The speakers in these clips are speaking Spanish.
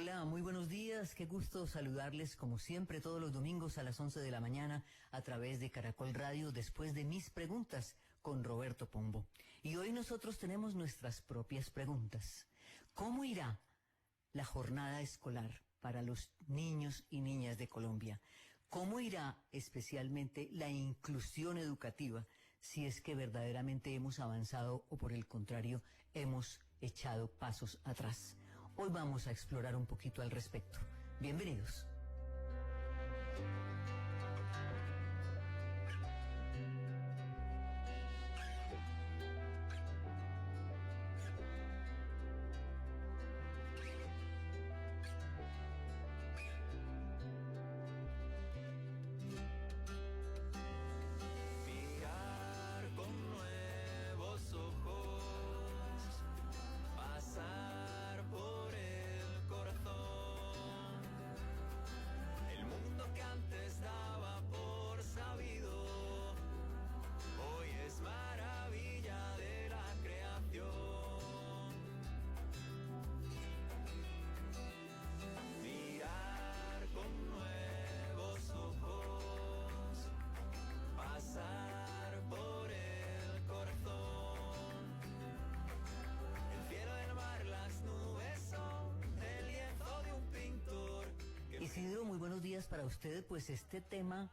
Hola, muy buenos días, qué gusto saludarles como siempre todos los domingos a las 11 de la mañana a través de Caracol Radio después de mis preguntas con Roberto Pombo. Y hoy nosotros tenemos nuestras propias preguntas. ¿Cómo irá la jornada escolar para los niños y niñas de Colombia? ¿Cómo irá especialmente la inclusión educativa si es que verdaderamente hemos avanzado o por el contrario hemos echado pasos atrás? Hoy vamos a explorar un poquito al respecto. Bienvenidos. Mirar con nuevos ojos, pasar por el corazón. El mundo que antes daba por sabido, hoy es maravilla de la creación. Mirar con nuevos ojos, pasar por el corazón. El cielo del mar, las nubes son el lienzo de un pintor. Isidro, muy buenos días para usted. Pues este tema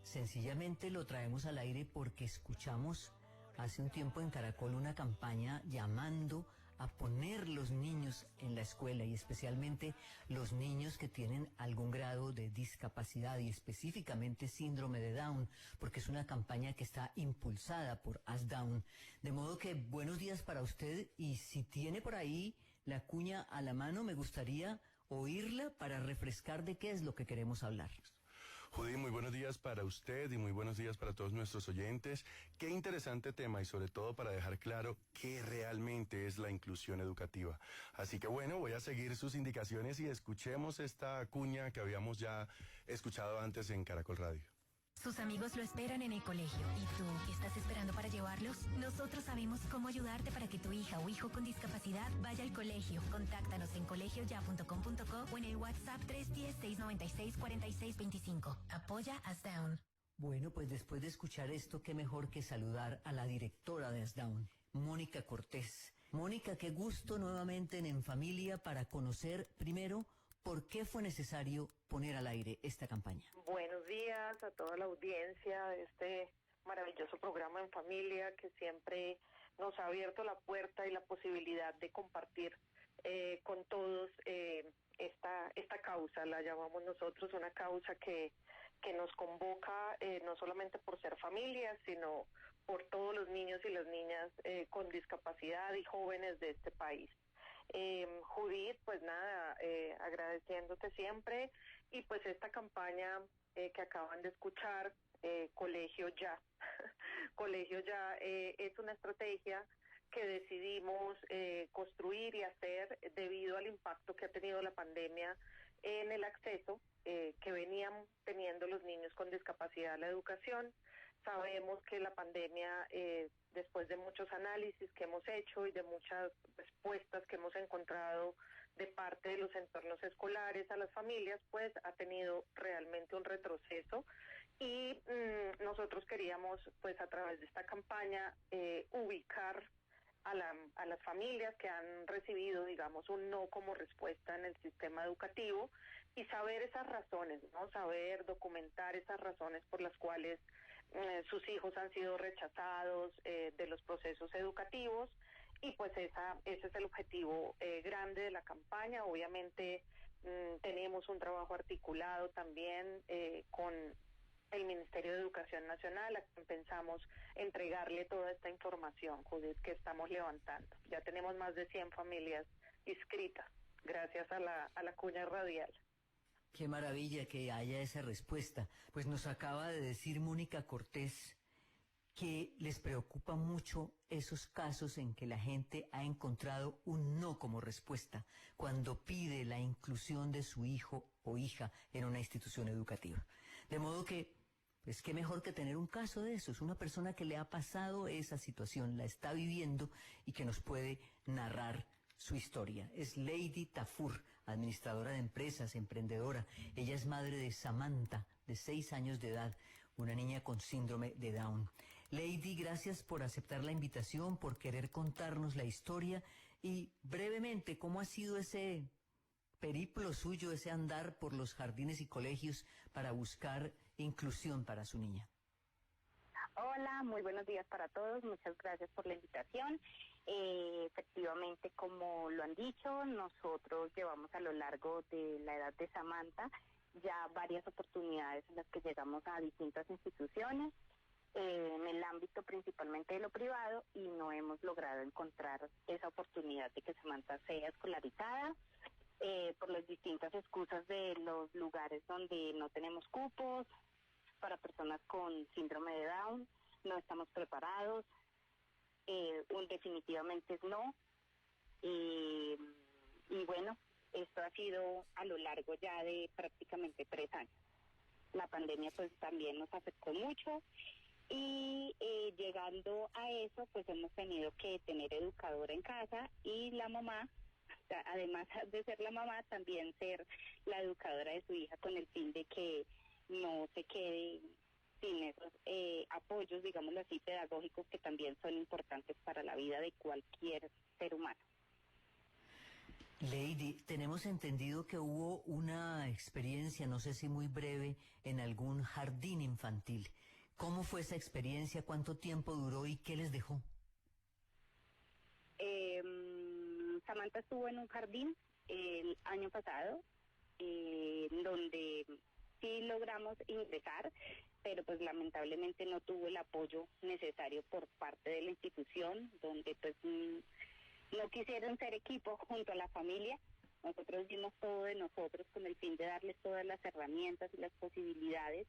sencillamente lo traemos al aire porque escuchamos hace un tiempo en Caracol una campaña llamando a poner los niños en la escuela y especialmente los niños que tienen algún grado de discapacidad y específicamente síndrome de Down, porque es una campaña que está impulsada por As Down. De modo que buenos días para usted, y si tiene por ahí la cuña a la mano me gustaría oírla para refrescar de qué es lo que queremos hablar. Judy, muy buenos días para usted y muy buenos días para todos nuestros oyentes. Qué interesante tema y sobre todo para dejar claro qué realmente es la inclusión educativa. Así que bueno, voy a seguir sus indicaciones y escuchemos esta cuña que habíamos ya escuchado antes en Caracol Radio. Sus amigos lo esperan en el colegio. ¿Y tú, qué estás esperando para llevarlos? Nosotros sabemos cómo ayudarte para que tu hija o hijo con discapacidad vaya al colegio. Contáctanos en colegioya.com.co o en el WhatsApp 310-696-4625. Apoya As Down. Bueno, pues después de escuchar esto, qué mejor que saludar a la directora de As Down, Mónica Cortés. Mónica, qué gusto nuevamente en Familia para conocer primero por qué fue necesario poner al aire esta campaña. Buenos días a toda la audiencia de este maravilloso programa En Familia que siempre nos ha abierto la puerta y la posibilidad de compartir con todos esta causa. La llamamos nosotros una causa que nos convoca no solamente por ser familia, sino por todos los niños y las niñas con discapacidad y jóvenes de este país. Judith, pues nada, agradeciéndote siempre, y pues esta campaña que acaban de escuchar, Colegio Ya. Colegio Ya es una estrategia que decidimos construir y hacer debido al impacto que ha tenido la pandemia en el acceso que venían teniendo los niños con discapacidad a la educación. Sabemos que la pandemia, después de muchos análisis que hemos hecho y de muchas respuestas que hemos encontrado de parte de los entornos escolares a las familias, pues ha tenido realmente un retroceso, y nosotros queríamos, pues a través de esta campaña, ubicar a las familias que han recibido, digamos, un no como respuesta en el sistema educativo, y saber esas razones, ¿no? Saber documentar esas razones por las cuales sus hijos han sido rechazados de los procesos educativos, y pues ese es el objetivo grande de la campaña. Obviamente tenemos un trabajo articulado también con el Ministerio de Educación Nacional, a quien pensamos entregarle toda esta información, Judith, que estamos levantando. Ya tenemos más de 100 familias inscritas, gracias a la cuña radial. Qué maravilla que haya esa respuesta. Pues nos acaba de decir Mónica Cortés que les preocupa mucho esos casos en que la gente ha encontrado un no como respuesta cuando pide la inclusión de su hijo o hija en una institución educativa. De modo que, pues qué mejor que tener un caso de esos, una persona que le ha pasado esa situación, la está viviendo y que nos puede narrar su historia. Es Lady Tafur, administradora de empresas, emprendedora. Ella es madre de Samantha, de 6 años de edad, una niña con síndrome de Down. Lady, gracias por aceptar la invitación, por querer contarnos la historia y brevemente, ¿cómo ha sido ese periplo suyo, ese andar por los jardines y colegios para buscar inclusión para su niña? Hola, muy buenos días para todos. Muchas gracias por la invitación. Efectivamente, como lo han dicho, nosotros llevamos a lo largo de la edad de Samantha ya varias oportunidades en las que llegamos a distintas instituciones, en el ámbito principalmente de lo privado, y no hemos logrado encontrar esa oportunidad de que Samantha sea escolarizada, por las distintas excusas de los lugares donde no tenemos cupos para personas con síndrome de Down, no estamos preparados, definitivamente es no, y bueno, esto ha sido a lo largo ya de prácticamente 3 años. La pandemia pues también nos afectó mucho y llegando a eso pues hemos tenido que tener educadora en casa y la mamá, además de ser la mamá, también ser la educadora de su hija con el fin de que no se quede sin esos apoyos, digámoslo así, pedagógicos que también son importantes para la vida de cualquier ser humano. Lady, tenemos entendido que hubo una experiencia, no sé si muy breve, en algún jardín infantil. ¿Cómo fue esa experiencia? ¿Cuánto tiempo duró y qué les dejó? Samantha estuvo en un jardín el año pasado, donde sí logramos ingresar, pero pues lamentablemente no tuvo el apoyo necesario por parte de la institución, donde pues no quisieron ser equipo junto a la familia. Nosotros dimos todo de nosotros con el fin de darles todas las herramientas y las posibilidades.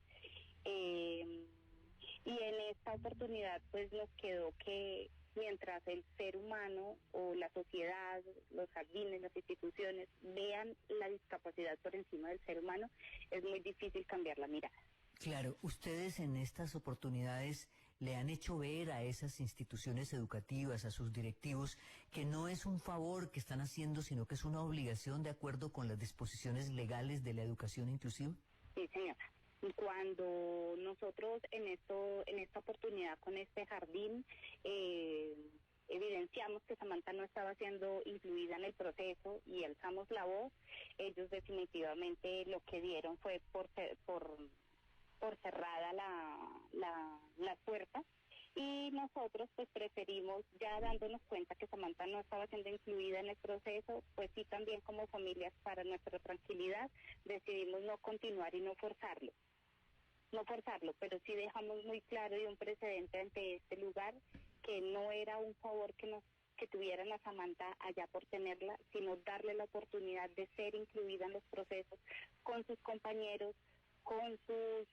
Y en esta oportunidad pues nos quedó que mientras el ser humano o la sociedad, los jardines, las instituciones vean la discapacidad por encima del ser humano, es muy difícil cambiar la mirada. Claro, ustedes en estas oportunidades le han hecho ver a esas instituciones educativas, a sus directivos, que no es un favor que están haciendo, sino que es una obligación de acuerdo con las disposiciones legales de la educación inclusiva. Sí, señora. Cuando nosotros en esta oportunidad con este jardín evidenciamos que Samantha no estaba siendo incluida en el proceso y alzamos la voz, ellos definitivamente lo que dieron fue por cerrada las puertas, y nosotros pues preferimos, ya dándonos cuenta que Samantha no estaba siendo incluida en el proceso, pues sí, también como familias, para nuestra tranquilidad, decidimos no continuar y no forzarlo, pero sí dejamos muy claro y un precedente ante este lugar que no era un favor que tuvieran a Samantha allá por tenerla, sino darle la oportunidad de ser incluida en los procesos con sus compañeros, con sus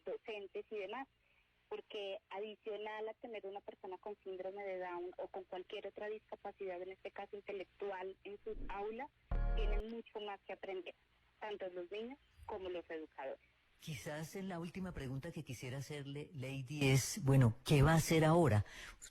docentes y demás, porque adicional a tener una persona con síndrome de Down o con cualquier otra discapacidad, en este caso intelectual, en sus aulas, tienen mucho más que aprender, tanto los niños como los educadores. Quizás la última pregunta que quisiera hacerle, Lady, es, bueno, ¿qué va a hacer ahora?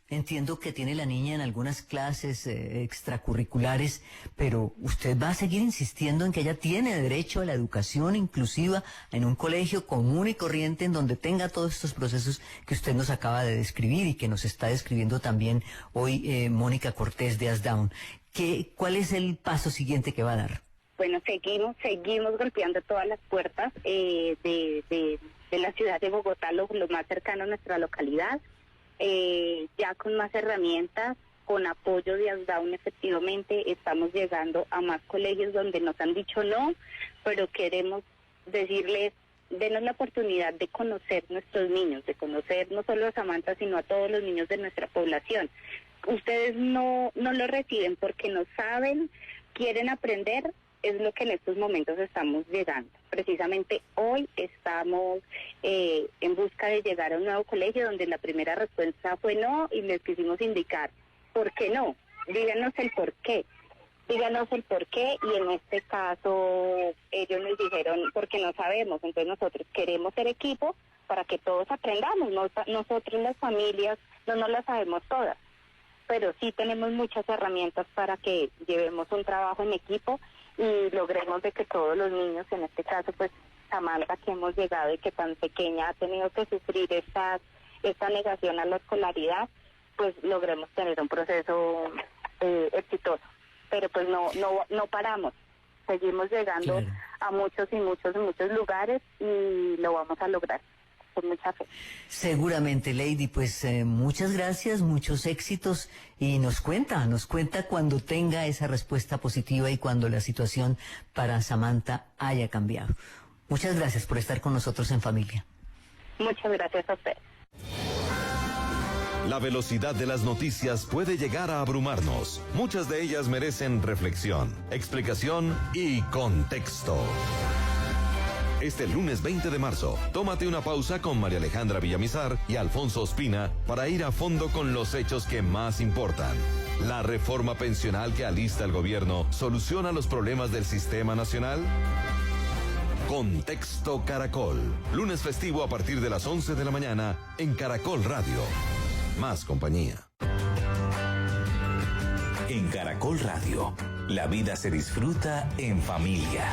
Entiendo que tiene la niña en algunas clases extracurriculares, pero usted va a seguir insistiendo en que ella tiene derecho a la educación inclusiva en un colegio común y corriente en donde tenga todos estos procesos que usted nos acaba de describir y que nos está describiendo también hoy Mónica Cortés de Asdown. ¿Cuál es el paso siguiente que va a dar? Bueno, seguimos golpeando todas las puertas de la ciudad de Bogotá, lo más cercano a nuestra localidad, ya con más herramientas, con apoyo de Asdown. Efectivamente estamos llegando a más colegios donde nos han dicho no, pero queremos decirles, denos la oportunidad de conocer nuestros niños, de conocer no solo a Samantha, sino a todos los niños de nuestra población. Ustedes no lo reciben porque no saben, quieren aprender. Es lo que en estos momentos estamos llegando. Precisamente hoy estamos en busca de llegar a un nuevo colegio donde la primera respuesta fue no, y les quisimos indicar por qué no. Díganos el por qué, y en este caso ellos nos dijeron porque no sabemos. Entonces nosotros queremos ser equipo para que todos aprendamos. Nosotros las familias no nos las sabemos todas. pero sí tenemos muchas herramientas para que llevemos un trabajo en equipo y logremos de que todos los niños, en este caso pues Samantha, que hemos llegado y que tan pequeña ha tenido que sufrir esta negación a la escolaridad, pues logremos tener un proceso exitoso. Pero pues no paramos, seguimos llegando a muchos lugares y lo vamos a lograr con mucha fe. Seguramente, Lady, pues muchas gracias, muchos éxitos y nos cuenta cuando tenga esa respuesta positiva y cuando la situación para Samantha haya cambiado. Muchas gracias por estar con nosotros en Familia. Muchas gracias a usted. La velocidad de las noticias puede llegar a abrumarnos. Muchas de ellas merecen reflexión, explicación y contexto. Este lunes 20 de marzo, tómate una pausa con María Alejandra Villamizar y Alfonso Ospina para ir a fondo con los hechos que más importan. ¿La reforma pensional que alista el gobierno soluciona los problemas del sistema nacional? Contexto Caracol. Lunes festivo a partir de las 11 de la mañana en Caracol Radio. Más compañía. En Caracol Radio, la vida se disfruta en familia.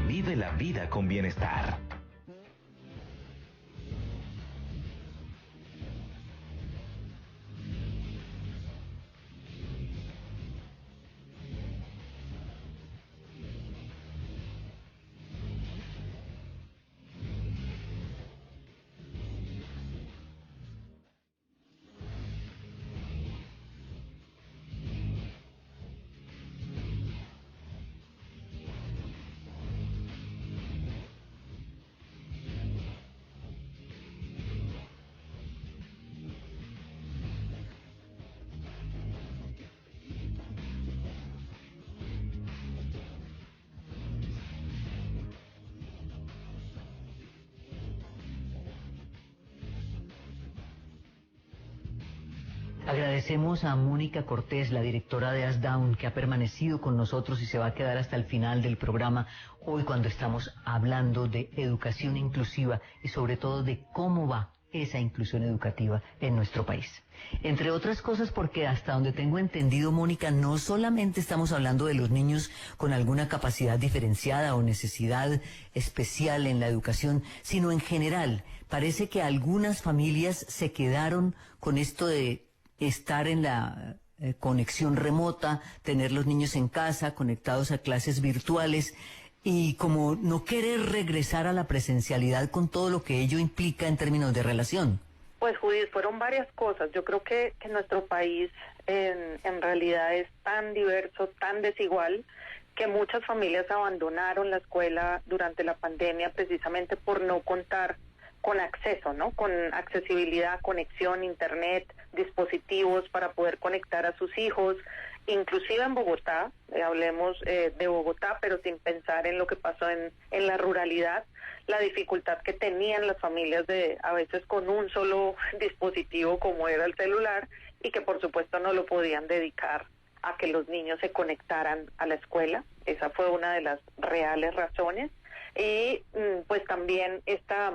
Vive la vida con bienestar. Agradecemos a Mónica Cortés, la directora de ASDAUN, que ha permanecido con nosotros y se va a quedar hasta el final del programa, hoy cuando estamos hablando de educación inclusiva y sobre todo de cómo va esa inclusión educativa en nuestro país. Entre otras cosas porque hasta donde tengo entendido, Mónica, no solamente estamos hablando de los niños con alguna capacidad diferenciada o necesidad especial en la educación, sino en general. Parece que algunas familias se quedaron con esto de estar en la conexión remota, tener los niños en casa, conectados a clases virtuales y como no querer regresar a la presencialidad con todo lo que ello implica en términos de relación. Pues Judith, fueron varias cosas. Yo creo que nuestro país en realidad es tan diverso, tan desigual, que muchas familias abandonaron la escuela durante la pandemia precisamente por no contar con acceso, ¿no? Con accesibilidad, conexión, internet, dispositivos para poder conectar a sus hijos, inclusive en Bogotá, hablemos de Bogotá, pero sin pensar en lo que pasó en la ruralidad, la dificultad que tenían las familias de a veces con un solo dispositivo como era el celular y que por supuesto no lo podían dedicar a que los niños se conectaran a la escuela. Esa fue una de las reales razones. Y pues también esta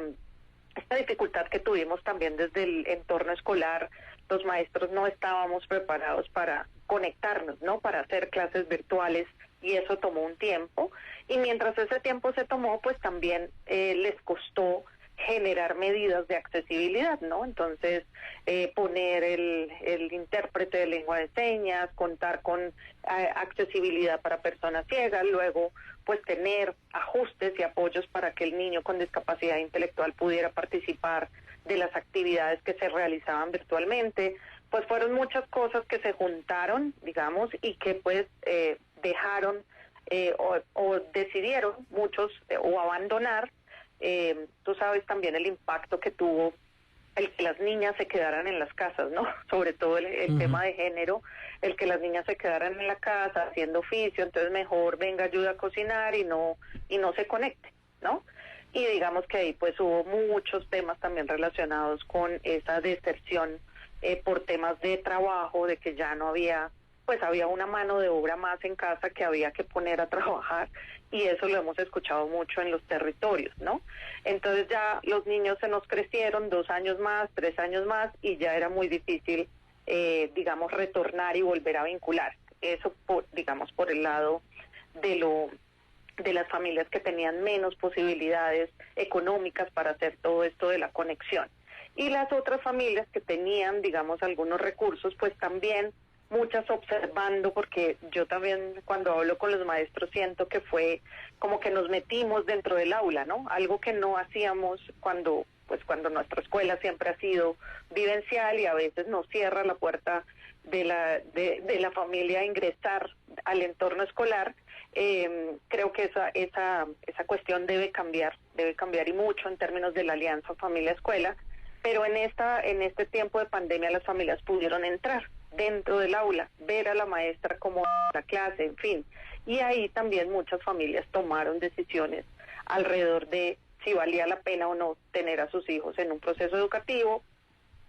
dificultad que tuvimos también desde el entorno escolar, los maestros no estábamos preparados para conectarnos, ¿no? Para hacer clases virtuales y eso tomó un tiempo. Y mientras ese tiempo se tomó, pues también les costó generar medidas de accesibilidad, ¿no? Entonces, poner el intérprete de lengua de señas, contar con accesibilidad para personas ciegas, luego pues tener ajustes y apoyos para que el niño con discapacidad intelectual pudiera participar de las actividades que se realizaban virtualmente. Pues fueron muchas cosas que se juntaron, digamos, y que pues dejaron o decidieron muchos o abandonar. Tú sabes también el impacto que tuvo el que las niñas se quedaran en las casas, ¿no? Sobre todo el tema de género, el que las niñas se quedaran en la casa haciendo oficio, entonces mejor venga ayuda a cocinar y no se conecte, ¿no? Y digamos que ahí pues hubo muchos temas también relacionados con esa deserción por temas de trabajo, de que ya no había pues había una mano de obra más en casa que había que poner a trabajar, y eso lo hemos escuchado mucho en los territorios, ¿no? Entonces ya los niños se nos crecieron 2 años más, 3 años más, y ya era muy difícil, digamos, retornar y volver a vincular. Eso, digamos, por el lado de las familias que tenían menos posibilidades económicas para hacer todo esto de la conexión. Y las otras familias que tenían, digamos, algunos recursos, pues también muchas observando, porque yo también cuando hablo con los maestros siento que fue como que nos metimos dentro del aula, ¿no? Algo que no hacíamos cuando nuestra escuela siempre ha sido vivencial, y a veces nos cierra la puerta de la familia a ingresar al entorno escolar. Creo que esa cuestión debe cambiar y mucho en términos de la alianza familia-escuela, pero en este tiempo de pandemia las familias pudieron entrar dentro del aula, ver a la maestra cómo la clase, en fin, y ahí también muchas familias tomaron decisiones alrededor de si valía la pena o no tener a sus hijos en un proceso educativo.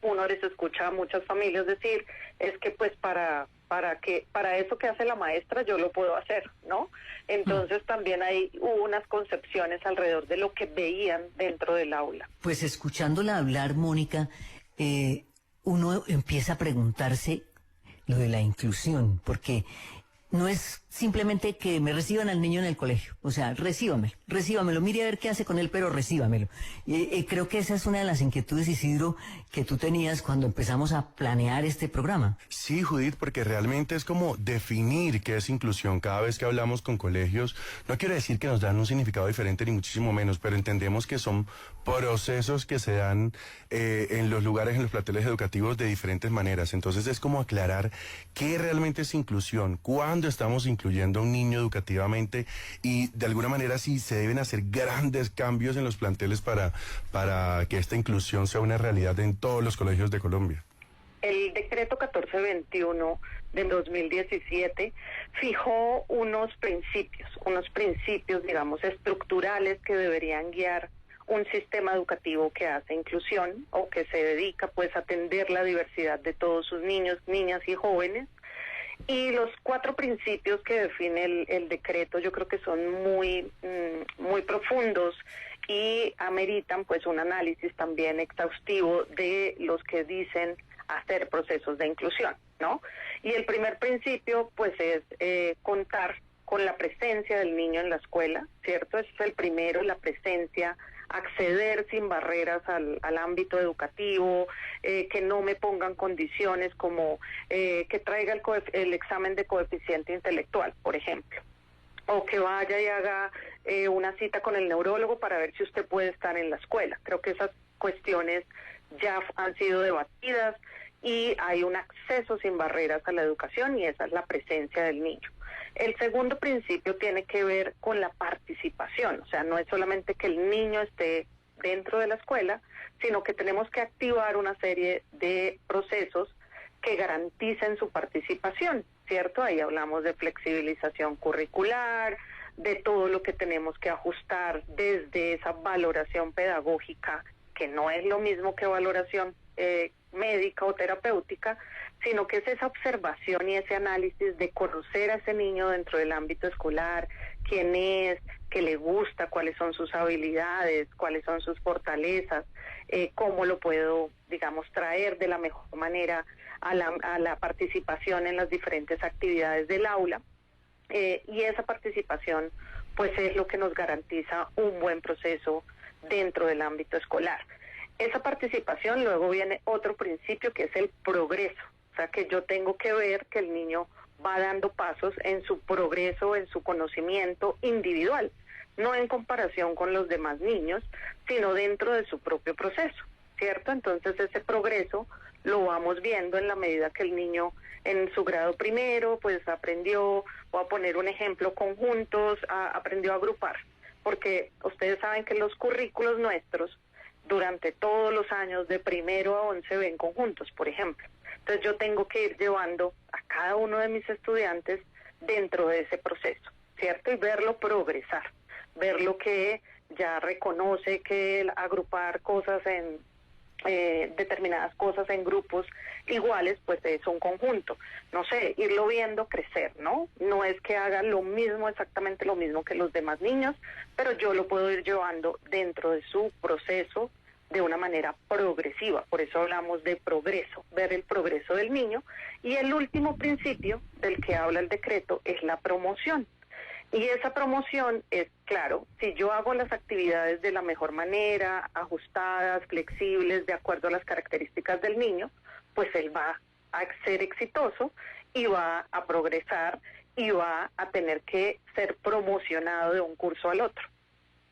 Uno les escucha a muchas familias decir, es que pues para eso que hace la maestra yo lo puedo hacer, ¿no? Entonces también hubo unas concepciones alrededor de lo que veían dentro del aula. Pues escuchándola hablar, Mónica, uno empieza a preguntarse lo de la inclusión, porque no es simplemente que me reciban al niño en el colegio, o sea, recíbamelo, mire a ver qué hace con él, pero recíbamelo. Y creo que esa es una de las inquietudes, Isidro, que tú tenías cuando empezamos a planear este programa. Sí, Judith, porque realmente es como definir qué es inclusión. Cada vez que hablamos con colegios, no quiero decir que nos dan un significado diferente, ni muchísimo menos, pero entendemos que son procesos que se dan en los lugares, en los planteles educativos de diferentes maneras. Entonces es como aclarar qué realmente es inclusión, cuándo estamos incluyendo a un niño educativamente, y de alguna manera sí se deben hacer grandes cambios en los planteles para que esta inclusión sea una realidad en todos los colegios de Colombia. El decreto 1421 del 2017 fijó unos principios, digamos, estructurales que deberían guiar un sistema educativo que hace inclusión o que se dedica pues a atender la diversidad de todos sus niños, niñas y jóvenes. Y los 4 principios que define el decreto yo creo que son muy profundos y ameritan pues un análisis también exhaustivo de los que dicen hacer procesos de inclusión, ¿no? Y el primer principio pues es contar con la presencia del niño en la escuela, ¿cierto? Ese es el primero, la presencia, acceder sin barreras al ámbito educativo, que no me pongan condiciones como que traiga el examen de coeficiente intelectual, por ejemplo, o que vaya y haga una cita con el neurólogo para ver si usted puede estar en la escuela. Creo que esas cuestiones ya han sido debatidas y hay un acceso sin barreras a la educación, y esa es la presencia del niño. El segundo principio tiene que ver con la participación, o sea, no es solamente que el niño esté dentro de la escuela, sino que tenemos que activar una serie de procesos que garanticen su participación, ¿cierto? Ahí hablamos de flexibilización curricular, de todo lo que tenemos que ajustar desde esa valoración pedagógica, que no es lo mismo que valoración médica o terapéutica, sino que es esa observación y ese análisis de conocer a ese niño dentro del ámbito escolar, quién es, qué le gusta, cuáles son sus habilidades, cuáles son sus fortalezas, cómo lo puedo, digamos, traer de la mejor manera a la participación en las diferentes actividades del aula, y esa participación pues es lo que nos garantiza un buen proceso dentro del ámbito escolar. Esa participación, luego viene otro principio que es el progreso, o sea que yo tengo que ver que el niño va dando pasos en su progreso, en su conocimiento individual, no en comparación con los demás niños, sino dentro de su propio proceso, ¿cierto? Entonces ese progreso lo vamos viendo en la medida que el niño en su grado primero pues aprendió, voy a poner un ejemplo, conjuntos, aprendió a agrupar, porque ustedes saben que los currículos nuestros durante todos los años de primero a 11 ven conjuntos, por ejemplo. Entonces yo tengo que ir llevando a cada uno de mis estudiantes dentro de ese proceso, ¿cierto? Y verlo progresar, verlo que ya reconoce que el agrupar cosas en determinadas cosas en grupos iguales, pues es un conjunto. No sé, irlo viendo crecer, ¿no? No es que haga lo mismo, exactamente lo mismo que los demás niños, pero yo lo puedo ir llevando dentro de su proceso de una manera progresiva. Por eso hablamos de progreso, ver el progreso del niño. Y el último principio del que habla el decreto es la promoción. Y esa promoción es, claro, si yo hago las actividades de la mejor manera, ajustadas, flexibles, de acuerdo a las características del niño, pues él va a ser exitoso y va a progresar y va a tener que ser promocionado de un curso al otro.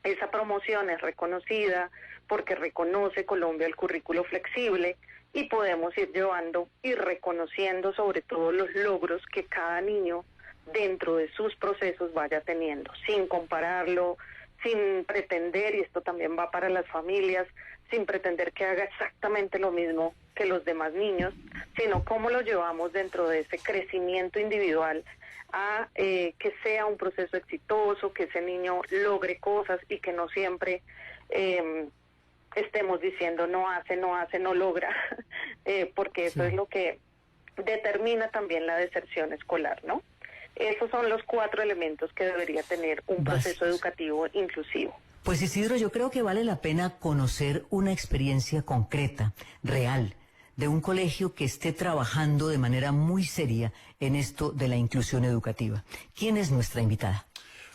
Esa promoción es reconocida porque reconoce Colombia el currículo flexible y podemos ir llevando y reconociendo sobre todo los logros que cada niño dentro de sus procesos vaya teniendo, sin compararlo, sin pretender, y esto también va para las familias, sin pretender que haga exactamente lo mismo que los demás niños, sino cómo lo llevamos dentro de ese crecimiento individual a que sea un proceso exitoso, que ese niño logre cosas y que no siempre estemos diciendo no hace, no logra, porque eso es lo que determina también la deserción escolar, ¿no? Esos son los 4 elementos que debería tener un proceso educativo inclusivo. Pues Isidro, yo creo que vale la pena conocer una experiencia concreta, real, de un colegio que esté trabajando de manera muy seria en esto de la inclusión educativa. ¿Quién es nuestra invitada?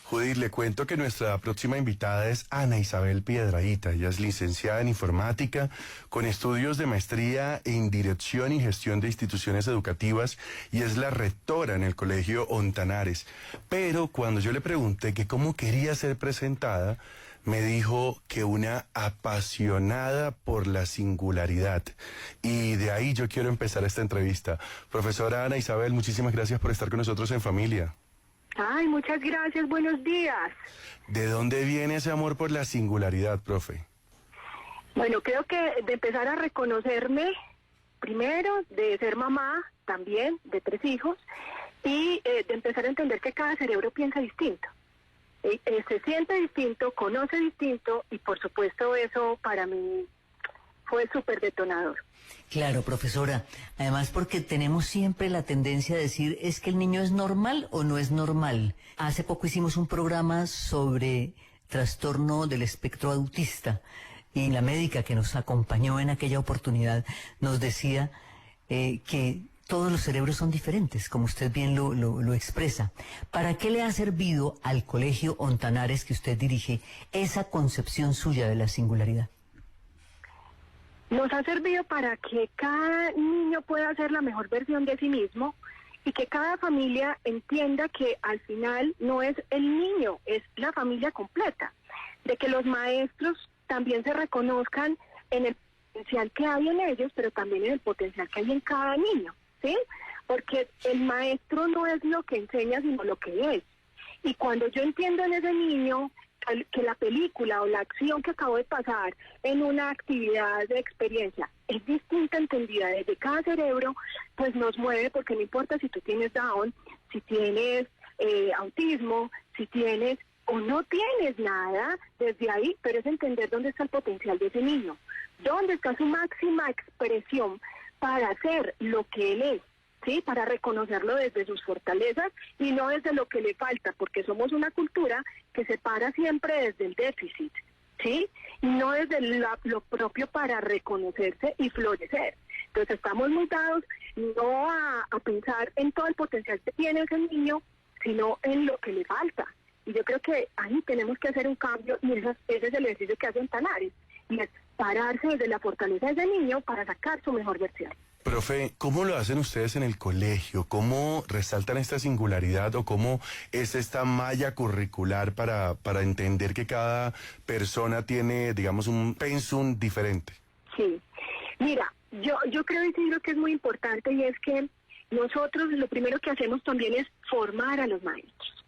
Judith, le cuento que nuestra próxima invitada es Ana Isabel Piedradita. Ella es licenciada en informática, con estudios de maestría en dirección y gestión de instituciones educativas, y es la rectora en el colegio Ontanares. Pero cuando yo le pregunté que cómo quería ser presentada, me dijo que una apasionada por la singularidad. Y de ahí yo quiero empezar esta entrevista. Profesora Ana Isabel, muchísimas gracias por estar con nosotros en Familia. Ay, muchas gracias, buenos días. ¿De dónde viene ese amor por la singularidad, profe? Bueno, creo que de empezar a reconocerme, primero, de ser mamá también, de 3 hijos, y de empezar a entender que cada cerebro piensa distinto. Se siente distinto, conoce distinto, y por supuesto eso para mí fue súper detonador. Claro, profesora. Además, porque tenemos siempre la tendencia a decir, ¿es que el niño es normal o no es normal? Hace poco hicimos un programa sobre trastorno del espectro autista y la médica que nos acompañó en aquella oportunidad nos decía que todos los cerebros son diferentes, como usted bien lo expresa. ¿Para qué le ha servido al colegio Ontanares que usted dirige esa concepción suya de la singularidad? Nos ha servido para que cada niño pueda ser la mejor versión de sí mismo y que cada familia entienda que al final no es el niño, es la familia completa. De que los maestros también se reconozcan en el potencial que hay en ellos, pero también en el potencial que hay en cada niño, ¿sí? Porque el maestro no es lo que enseña, sino lo que es. Y cuando yo entiendo en ese niño que la película o la acción que acabo de pasar en una actividad de experiencia es distinta entendida desde cada cerebro, pues nos mueve, porque no importa si tú tienes Down, si tienes autismo, si tienes o no tienes nada, desde ahí, pero es entender dónde está el potencial de ese niño, dónde está su máxima expresión para hacer lo que él es. Sí, para reconocerlo desde sus fortalezas y no desde lo que le falta, porque somos una cultura que se para siempre desde el déficit, ¿sí? Y no desde lo propio para reconocerse y florecer. Entonces estamos muy dados no a pensar en todo el potencial que tiene ese niño, sino en lo que le falta. Y yo creo que ahí tenemos que hacer un cambio, y ese es el ejercicio que hace Ontanares, y es pararse desde la fortaleza de ese niño para sacar su mejor versión. Profe, ¿cómo lo hacen ustedes en el colegio? ¿Cómo resaltan esta singularidad o cómo es esta malla curricular para entender que cada persona tiene, digamos, un pensum diferente? Sí, mira, yo creo, Isidro, que es muy importante, y es que nosotros lo primero que hacemos también es formar a los maestros,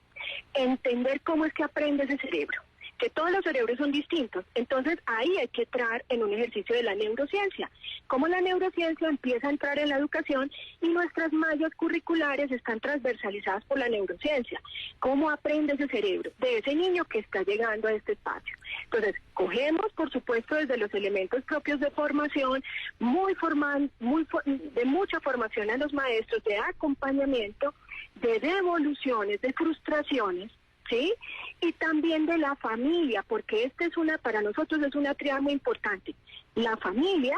entender cómo es que aprende ese cerebro, que todos los cerebros son distintos. Entonces ahí hay que entrar en un ejercicio de la neurociencia. Cómo la neurociencia empieza a entrar en la educación y nuestras mallas curriculares están transversalizadas por la neurociencia. ¿Cómo aprende ese cerebro de ese niño que está llegando a este espacio? Entonces, cogemos, por supuesto, desde los elementos propios de formación, muy formal, de mucha formación a los maestros, de acompañamiento, de devoluciones, de frustraciones, ¿sí? Y también de la familia, porque para nosotros es una tríada muy importante. La familia,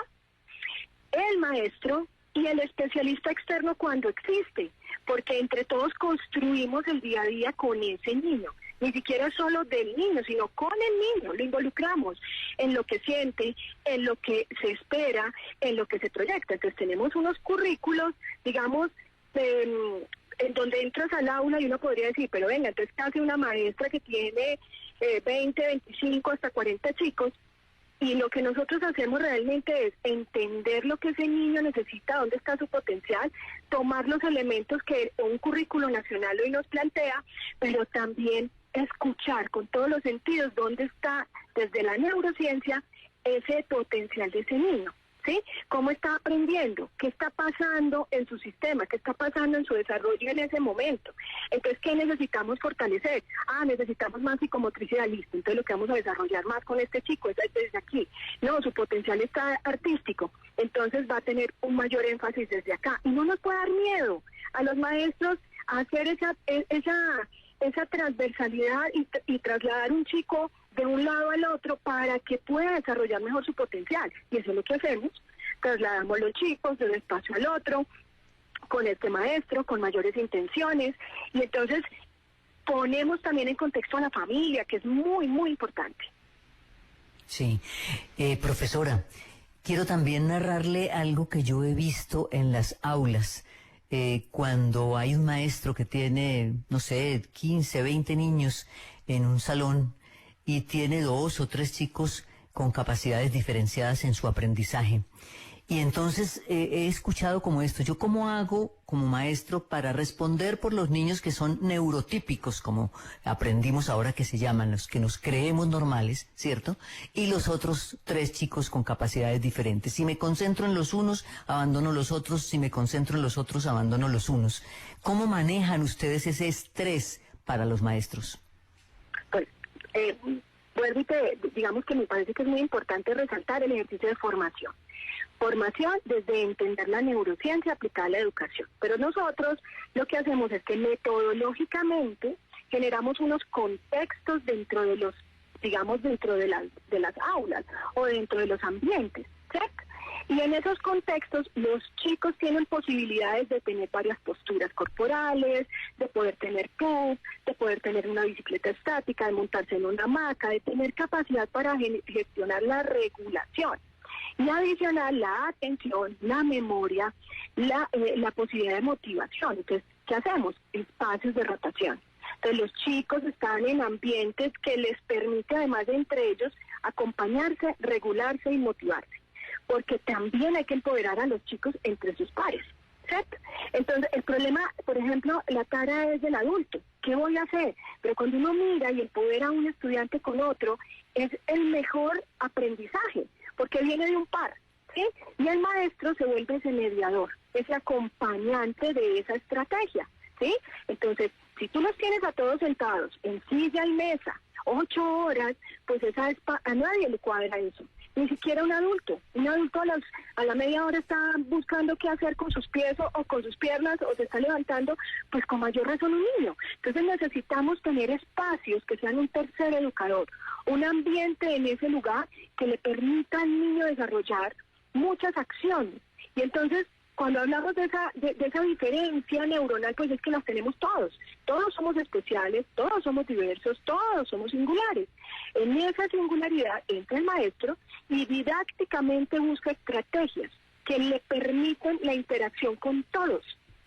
el maestro y el especialista externo cuando existe, porque entre todos construimos el día a día con ese niño. Ni siquiera solo del niño, sino con el niño, lo involucramos en lo que siente, en lo que se espera, en lo que se proyecta. Entonces tenemos unos currículos, digamos, en donde entras al aula y uno podría decir, pero venga, entonces ¿qué hace una maestra que tiene 20, 25, hasta 40 chicos? Y lo que nosotros hacemos realmente es entender lo que ese niño necesita, dónde está su potencial, tomar los elementos que un currículo nacional hoy nos plantea, pero también escuchar con todos los sentidos dónde está, desde la neurociencia, ese potencial de ese niño, ¿sí? ¿Cómo está aprendiendo? ¿Qué está pasando en su sistema? ¿Qué está pasando en su desarrollo en ese momento? Entonces, ¿qué necesitamos fortalecer? Necesitamos más psicomotricidad, listo. Entonces, lo que vamos a desarrollar más con este chico es desde aquí. No, su potencial está artístico. Entonces, va a tener un mayor énfasis desde acá. Y no nos puede dar miedo a los maestros a hacer esa transversalidad y trasladar un chico de un lado al otro para que pueda desarrollar mejor su potencial. Y eso es lo que hacemos. Trasladamos los chicos de un espacio al otro, con este maestro, con mayores intenciones. Y entonces ponemos también en contexto a la familia, que es muy, muy importante. Sí. Profesora, quiero también narrarle algo que yo he visto en las aulas. Cuando hay un maestro que tiene, no sé, 15, 20 niños en un salón y tiene 2 o 3 chicos con capacidades diferenciadas en su aprendizaje. Y entonces he escuchado como esto, ¿yo cómo hago como maestro para responder por los niños que son neurotípicos, como aprendimos ahora que se llaman, los que nos creemos normales, ¿cierto? Y los otros 3 chicos con capacidades diferentes. Si me concentro en los unos, abandono los otros. Si me concentro en los otros, abandono los unos. ¿Cómo manejan ustedes ese estrés para los maestros? Pues, vuelvo y digamos que me parece que es muy importante resaltar el ejercicio de formación. Formación desde entender la neurociencia aplicada a la educación. Pero nosotros lo que hacemos es que metodológicamente generamos unos contextos dentro de los, digamos, dentro de las aulas o dentro de los ambientes, ¿cierto? Y en esos contextos los chicos tienen posibilidades de tener varias posturas corporales, de poder tener puff, de poder tener una bicicleta estática, de montarse en una hamaca, de tener capacidad para gestionar la regulación. Y adicional, la atención, la memoria, la posibilidad de motivación. Entonces, ¿qué hacemos? Espacios de rotación. Entonces, los chicos están en ambientes que les permite, además de entre ellos, acompañarse, regularse y motivarse. Porque también hay que empoderar a los chicos entre sus pares, ¿cierto? Entonces, el problema, por ejemplo, la tara es del adulto. ¿Qué voy a hacer? Pero cuando uno mira y empodera a un estudiante con otro, es el mejor aprendizaje, porque viene de un par, ¿sí? Y el maestro se vuelve ese mediador, ese acompañante de esa estrategia, ¿sí? Entonces, si tú los tienes a todos sentados en silla y mesa, 8 horas, pues a nadie le cuadra eso. Ni siquiera un adulto. Un adulto a la media hora está buscando qué hacer con sus pies o con sus piernas o se está levantando, pues con mayor razón un niño. Entonces necesitamos tener espacios que sean un tercer educador, un ambiente en ese lugar que le permita al niño desarrollar muchas acciones. Y entonces, cuando hablamos de esa diferencia neuronal, pues es que las tenemos todos. Todos somos especiales, todos somos diversos, todos somos singulares. En esa singularidad entra el maestro y didácticamente busca estrategias que le permiten la interacción con todos,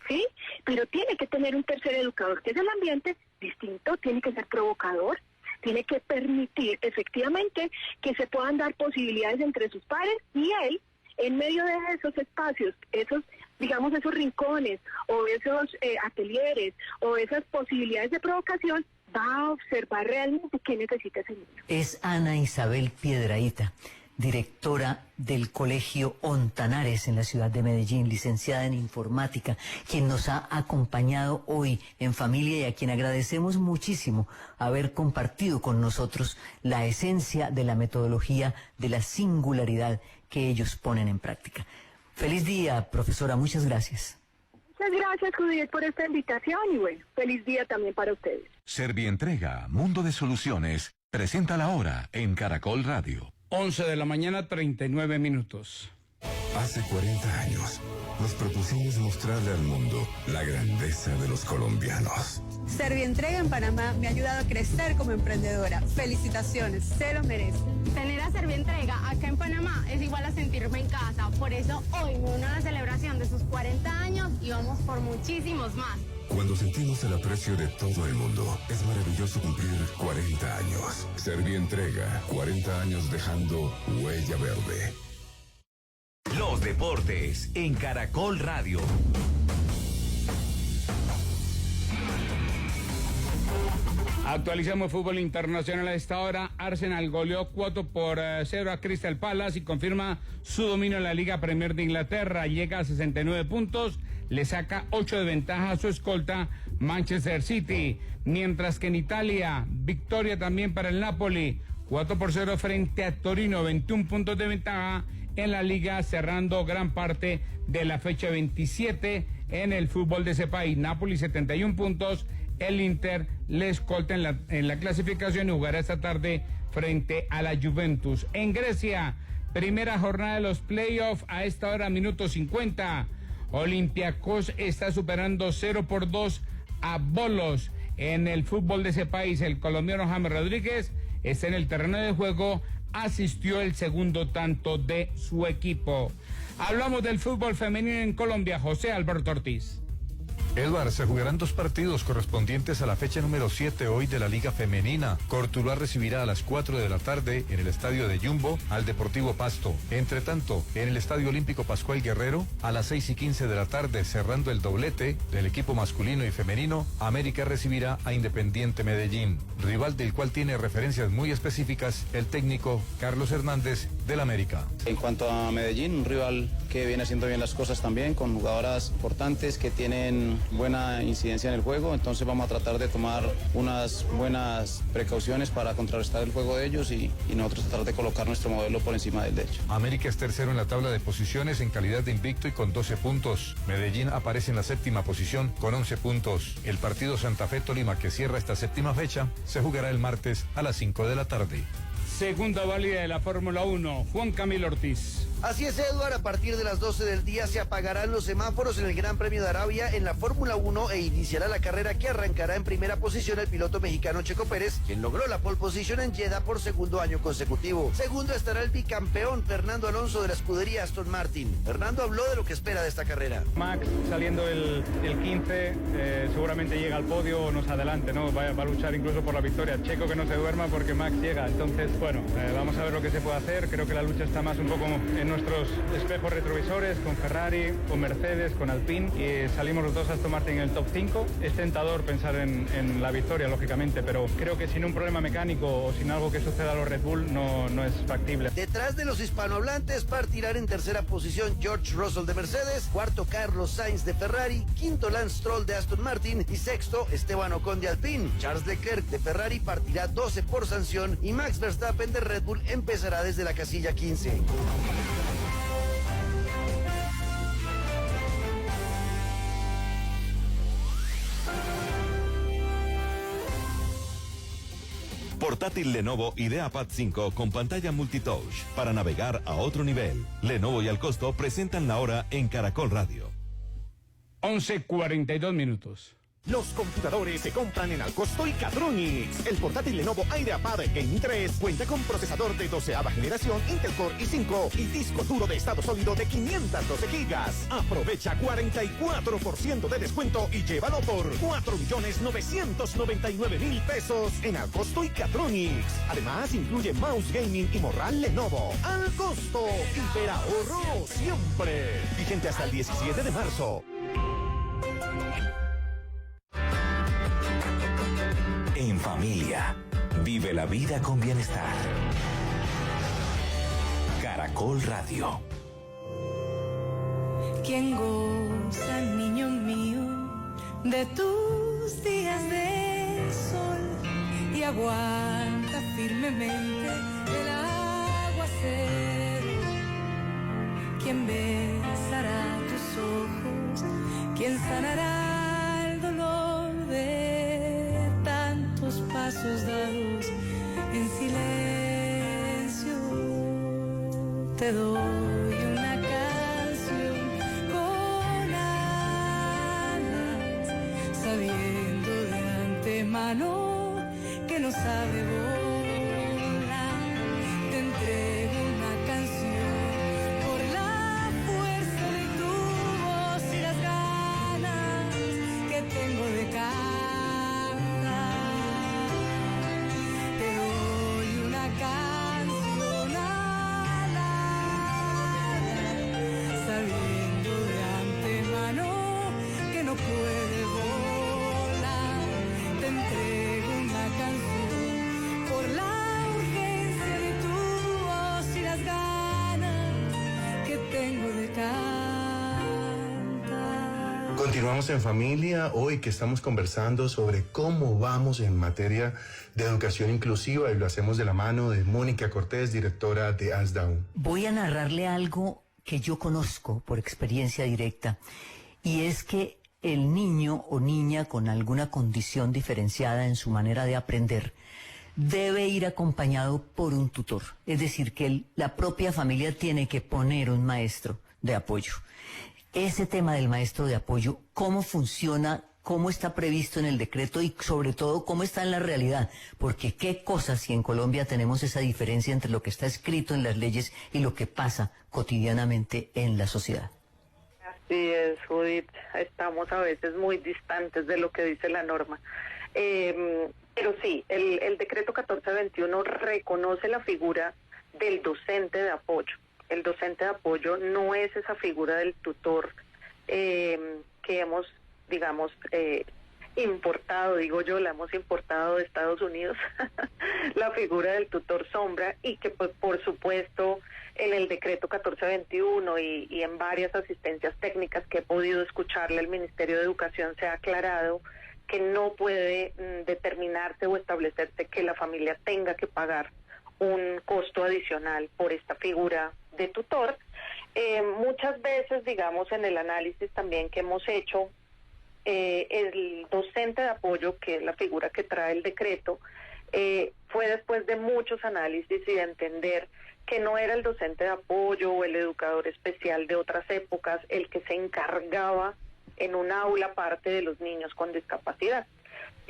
¿sí? Pero tiene que tener un tercer educador, que es el ambiente distinto, tiene que ser provocador, tiene que permitir efectivamente que se puedan dar posibilidades entre sus pares y él, en medio de esos espacios, esos rincones o esos atelieres o esas posibilidades de provocación, va a observar realmente qué necesita ese niño. Es Ana Isabel Piedrahíta, directora del Colegio Ontanares en la ciudad de Medellín, licenciada en informática, quien nos ha acompañado hoy en familia y a quien agradecemos muchísimo haber compartido con nosotros la esencia de la metodología de la singularidad que ellos ponen en práctica. Feliz día, profesora, muchas gracias. Muchas gracias, Judith, por esta invitación y bueno, feliz día también para ustedes. Servientrega, Mundo de Soluciones, presenta la hora en Caracol Radio. 11 de la mañana, 39 minutos. Hace 40 años, nos propusimos mostrarle al mundo la grandeza de los colombianos. Servientrega en Panamá me ha ayudado a crecer como emprendedora. Felicitaciones, se lo merece. Tener a Servientrega acá en Panamá es igual a sentirme en casa. Por eso hoy me uno a la celebración de sus 40 años y vamos por muchísimos más. Cuando sentimos el aprecio de todo el mundo, es maravilloso cumplir 40 años. Servientrega, 40 años dejando huella verde. Los deportes en Caracol Radio. Actualizamos fútbol internacional a esta hora. Arsenal goleó 4-0 a Crystal Palace y confirma su dominio en la Liga Premier de Inglaterra. Llega a 69 puntos, le saca 8 de ventaja a su escolta Manchester City. Mientras que en Italia, victoria también para el Napoli, 4-0 frente a Torino, 21 puntos de ventaja en la Liga, cerrando gran parte de la fecha 27 en el fútbol de ese país. Napoli 71 puntos. El Inter le escolta en la clasificación y jugará esta tarde frente a la Juventus. En Grecia, primera jornada de los playoffs a esta hora, minuto 50. Olympiacos está superando 0-2 a Volos. En el fútbol de ese país, el colombiano James Rodríguez está en el terreno de juego, asistió el segundo tanto de su equipo. Hablamos del fútbol femenino en Colombia. José Alberto Ortiz. Edward, se jugarán 2 partidos correspondientes a la fecha número 7 hoy de la Liga Femenina. Cortuluá recibirá a las 4 de la tarde en el estadio de Jumbo al Deportivo Pasto. Entre tanto, en el Estadio Olímpico Pascual Guerrero, a las 6:15 de la tarde, cerrando el doblete del equipo masculino y femenino, América recibirá a Independiente Medellín, rival del cual tiene referencias muy específicas el técnico Carlos Hernández del América. En cuanto a Medellín, un rival que viene haciendo bien las cosas también, con jugadoras importantes que tienen buena incidencia en el juego, entonces vamos a tratar de tomar unas buenas precauciones para contrarrestar el juego de ellos y nosotros tratar de colocar nuestro modelo por encima del de ellos. América es tercero en la tabla de posiciones en calidad de invicto y con 12 puntos. Medellín aparece en la 7ª posición con 11 puntos. El partido Santa Fe-Tolima, que cierra esta 7ª fecha, se jugará el martes a las 5 de la tarde. Segunda válida de la Fórmula 1, Juan Camilo Ortiz. Así es, Eduard, a partir de las 12 del día se apagarán los semáforos en el Gran Premio de Arabia en la Fórmula 1 e iniciará la carrera que arrancará en primera posición el piloto mexicano Checo Pérez, quien logró la pole position en Jeddah por segundo año consecutivo. Segundo estará el bicampeón Fernando Alonso de la escudería Aston Martin. Fernando habló de lo que espera de esta carrera. Max saliendo el 15, seguramente llega al podio o nos adelante, ¿no? Va a luchar incluso por la victoria. Checo que no se duerma porque Max llega. Entonces, bueno, vamos a ver lo que se puede hacer. Creo que la lucha está más un poco en nuestros espejos retrovisores, con Ferrari, con Mercedes, con Alpine, y salimos los dos a Aston Martin en el top 5. Es tentador pensar en la victoria, lógicamente, pero creo que sin un problema mecánico o sin algo que suceda a los Red Bull no es factible. Detrás de los hispanohablantes partirán en tercera posición George Russell de Mercedes, cuarto Carlos Sainz de Ferrari, quinto Lance Stroll de Aston Martin y sexto Esteban Ocon de Alpine. Charles Leclerc de Ferrari partirá 12 por sanción y Max Verstappen de Red Bull empezará desde la casilla 15. Portátil Lenovo IdeaPad 5 con pantalla multitouch para navegar a otro nivel. Lenovo y Al Costo presentan la hora en Caracol Radio. 11:42 minutos. Los computadores se compran en Alcosto y Catronics. El portátil Lenovo IdeaPad Gaming 3 cuenta con procesador de 12ª generación Intel Core i5 y disco duro de estado sólido de 512 gigas. Aprovecha 44% de descuento y llévalo por 4.999.000 pesos en Alcosto y Catronics. Además, incluye mouse gaming y morral Lenovo. Alcosto, hiperahorro siempre. Vigente hasta el 17 de marzo. En familia. Vive la vida con bienestar. Caracol Radio. ¿Quién goza, niño mío, de tus días de sol y aguanta firmemente el aguacero? ¿Quién besará tus ojos? ¿Quién sanará el dolor de tantos pasos dados en silencio? Te doy una canción con alas, sabiendo de antemano que no sabe volar. Te entrego una canción por la fuerza de tu voz y las ganas que tengo de cantar. Te doy una canción alada, sabiendo de antemano que no puede volar. Te entrego una canción por la urgencia de tu voz y las ganas que tengo de cantar. Continuamos en familia, hoy que estamos conversando sobre cómo vamos en materia de educación inclusiva y lo hacemos de la mano de Mónica Cortés, directora de ASDAUN. Voy a narrarle algo que yo conozco por experiencia directa, y es que el niño o niña con alguna condición diferenciada en su manera de aprender debe ir acompañado por un tutor. Es decir, que la propia familia tiene que poner un maestro de apoyo. Ese tema del maestro de apoyo, ¿cómo funciona? ¿Cómo está previsto en el decreto? Y sobre todo, ¿cómo está en la realidad? Porque qué cosas si en Colombia tenemos esa diferencia entre lo que está escrito en las leyes y lo que pasa cotidianamente en la sociedad. Así es, Judith. Estamos a veces muy distantes de lo que dice la norma. Pero sí, el decreto 1421 reconoce la figura del docente de apoyo. El docente de apoyo no es esa figura del tutor que hemos, digamos, importado, digo yo, la hemos importado de Estados Unidos, la figura del tutor sombra, y que pues por supuesto en el decreto 1421 y en varias asistencias técnicas que he podido escucharle al Ministerio de Educación se ha aclarado que no puede determinarse o establecerse que la familia tenga que pagar un costo adicional por esta figura de tutor. Muchas veces, digamos, en el análisis también que hemos hecho, el docente de apoyo, que es la figura que trae el decreto, fue después de muchos análisis y de entender que no era el docente de apoyo o el educador especial de otras épocas el que se encargaba en un aula aparte de los niños con discapacidad.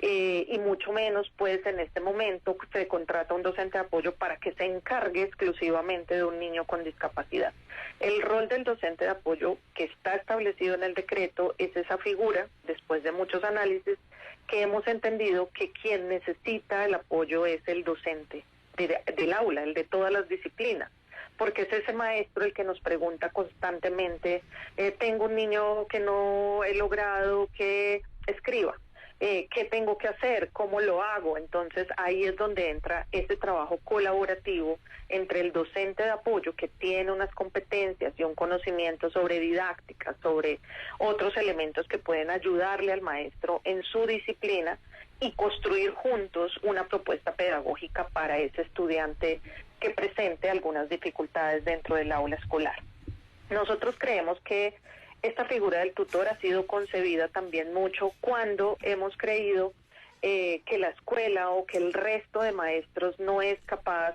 Y mucho menos, pues, en este momento se contrata un docente de apoyo para que se encargue exclusivamente de un niño con discapacidad. El rol del docente de apoyo que está establecido en el decreto es esa figura, después de muchos análisis, que hemos entendido que quien necesita el apoyo es el docente del aula, el de todas las disciplinas, porque es ese maestro el que nos pregunta constantemente, tengo un niño que no he logrado que escriba, ¿qué tengo que hacer? ¿Cómo lo hago? Entonces ahí es donde entra ese trabajo colaborativo entre el docente de apoyo, que tiene unas competencias y un conocimiento sobre didáctica, sobre otros elementos que pueden ayudarle al maestro en su disciplina, y construir juntos una propuesta pedagógica para ese estudiante que presente algunas dificultades dentro del aula escolar. Nosotros creemos que esta figura del tutor ha sido concebida también mucho cuando hemos creído que la escuela o que el resto de maestros no es capaz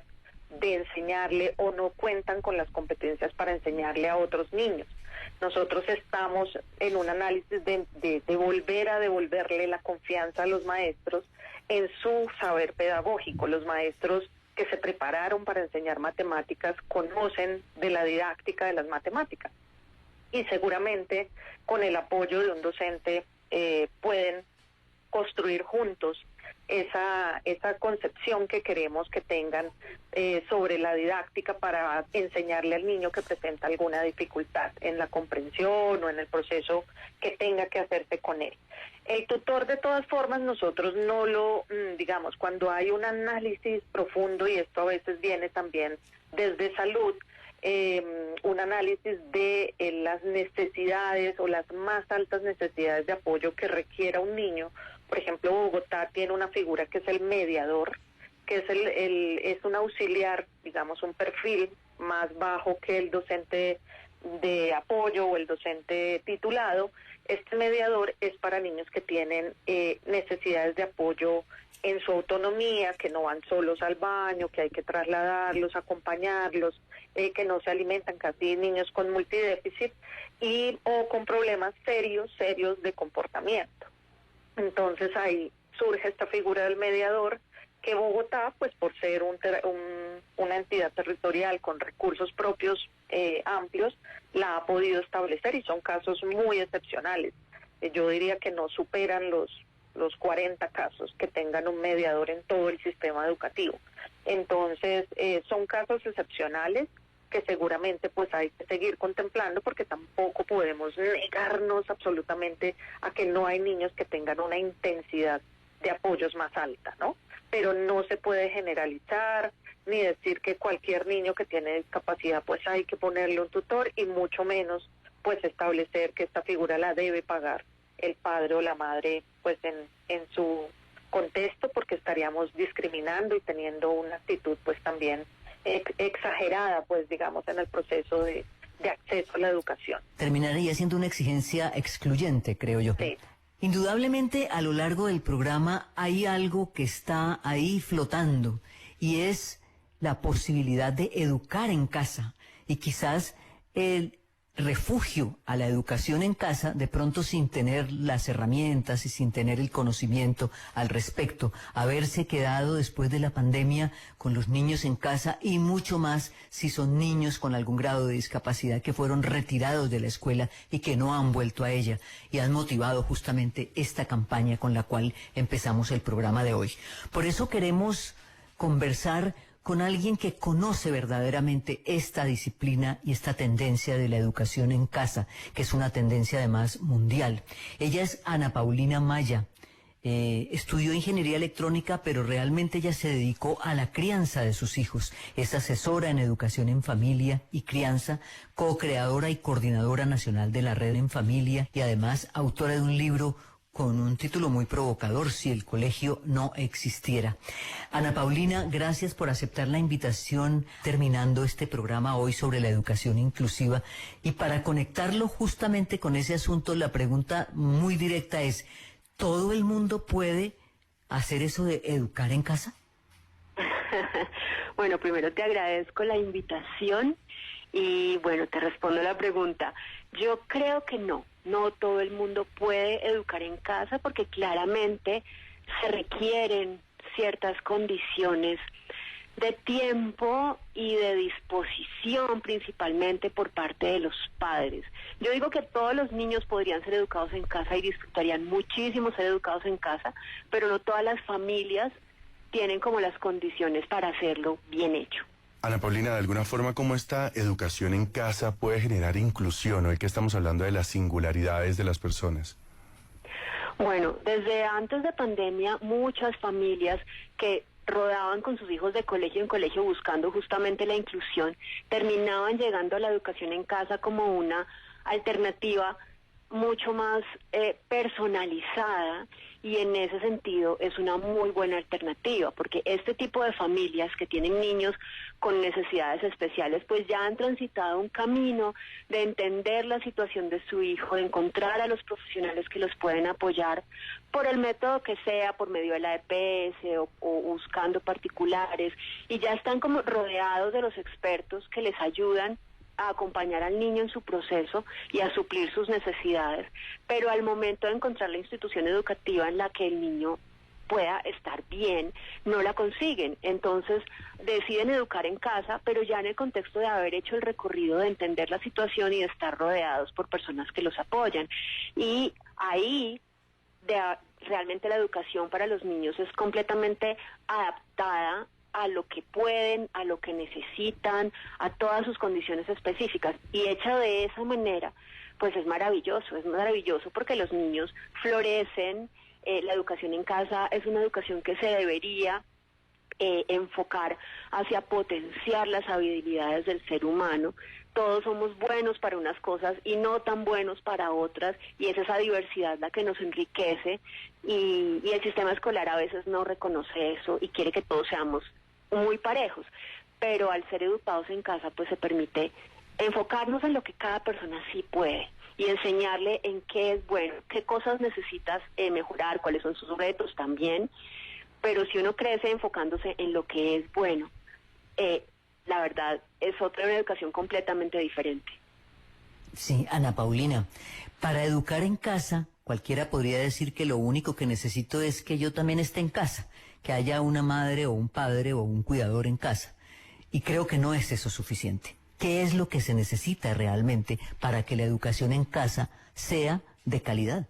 de enseñarle o no cuentan con las competencias para enseñarle a otros niños. Nosotros estamos en un análisis de volver a devolverle la confianza a los maestros en su saber pedagógico. Los maestros que se prepararon para enseñar matemáticas conocen de la didáctica de las matemáticas, y seguramente con el apoyo de un docente pueden construir juntos esa concepción que queremos que tengan sobre la didáctica para enseñarle al niño que presenta alguna dificultad en la comprensión o en el proceso que tenga que hacerse con él. El tutor, de todas formas, nosotros no lo, digamos, cuando hay un análisis profundo, y esto a veces viene también desde salud, un análisis de las necesidades o las más altas necesidades de apoyo que requiera un niño. Por ejemplo, Bogotá tiene una figura que es el mediador, que es es un auxiliar, digamos, un perfil más bajo que el docente de apoyo o el docente titulado. Este mediador es para niños que tienen necesidades de apoyo en su autonomía, que no van solos al baño, que hay que trasladarlos, acompañarlos, que no se alimentan, casi niños con multidéficit o con problemas serios de comportamiento. Entonces ahí surge esta figura del mediador, que Bogotá, pues por ser una entidad territorial con recursos propios amplios, la ha podido establecer, y son casos muy excepcionales. Yo diría que no superan los 40 casos que tengan un mediador en todo el sistema educativo. Entonces, son casos excepcionales que seguramente pues hay que seguir contemplando, porque tampoco podemos negarnos absolutamente a que no hay niños que tengan una intensidad de apoyos más alta, ¿no? Pero no se puede generalizar ni decir que cualquier niño que tiene discapacidad pues hay que ponerle un tutor, y mucho menos pues establecer que esta figura la debe pagar el padre o la madre pues en su contexto, porque estaríamos discriminando y teniendo una actitud pues también exagerada, pues digamos, en el proceso de acceso a la educación. Terminaría siendo una exigencia excluyente, creo yo. Sí. Indudablemente, a lo largo del programa hay algo que está ahí flotando, y es la posibilidad de educar en casa, y quizás el refugio a la educación en casa, de pronto sin tener las herramientas y sin tener el conocimiento al respecto, haberse quedado después de la pandemia con los niños en casa, y mucho más si son niños con algún grado de discapacidad que fueron retirados de la escuela y que no han vuelto a ella, y han motivado justamente esta campaña con la cual empezamos el programa de hoy. Por eso queremos conversar con alguien que conoce verdaderamente esta disciplina y esta tendencia de la educación en casa, que es una tendencia además mundial. Ella es Ana Paulina Maya. Estudió ingeniería electrónica, pero realmente ella se dedicó a la crianza de sus hijos. Es asesora en educación en familia y crianza, co-creadora y coordinadora nacional de la Red en Familia, y además autora de un libro con un título muy provocador, Si el colegio no existiera. Ana Paulina, gracias por aceptar la invitación, terminando este programa hoy sobre la educación inclusiva. Y para conectarlo justamente con ese asunto, la pregunta muy directa es, ¿todo el mundo puede hacer eso de educar en casa? Bueno, primero te agradezco la invitación y bueno, te respondo la pregunta. Yo creo que no todo el mundo puede educar en casa, porque claramente se requieren ciertas condiciones de tiempo y de disposición, principalmente por parte de los padres. Yo digo que todos los niños podrían ser educados en casa y disfrutarían muchísimo ser educados en casa, pero no todas las familias tienen como las condiciones para hacerlo bien hecho. Ana Paulina, de alguna forma, ¿cómo esta educación en casa puede generar inclusión? Hoy que estamos hablando de las singularidades de las personas. Bueno, desde antes de pandemia, muchas familias que rodaban con sus hijos de colegio en colegio buscando justamente la inclusión, terminaban llegando a la educación en casa como una alternativa mucho más personalizada, y en ese sentido es una muy buena alternativa, porque este tipo de familias que tienen niños con necesidades especiales pues ya han transitado un camino de entender la situación de su hijo, de encontrar a los profesionales que los pueden apoyar por el método que sea, por medio de la EPS o buscando particulares, y ya están como rodeados de los expertos que les ayudan a acompañar al niño en su proceso y a suplir sus necesidades, pero al momento de encontrar la institución educativa en la que el niño pueda estar bien, no la consiguen. Entonces deciden educar en casa, pero ya en el contexto de haber hecho el recorrido de entender la situación y de estar rodeados por personas que los apoyan. Y ahí realmente la educación para los niños es completamente adaptada a lo que pueden, a lo que necesitan, a todas sus condiciones específicas, y hecha de esa manera, pues es maravilloso porque los niños florecen. La educación en casa es una educación que se debería enfocar hacia potenciar las habilidades del ser humano. Todos somos buenos para unas cosas y no tan buenos para otras, y es esa diversidad la que nos enriquece, y el sistema escolar a veces no reconoce eso y quiere que todos seamos muy parejos, pero al ser educados en casa pues se permite enfocarnos en lo que cada persona sí puede y enseñarle en qué es bueno, qué cosas necesitas mejorar, cuáles son sus retos también. Pero si uno crece enfocándose en lo que es bueno, la verdad es otra educación completamente diferente. Sí, Ana Paulina, para educar en casa, cualquiera podría decir que lo único que necesito es que yo también esté en casa, que haya una madre o un padre o un cuidador en casa. Y creo que no es eso suficiente. ¿Qué es lo que se necesita realmente para que la educación en casa sea de calidad?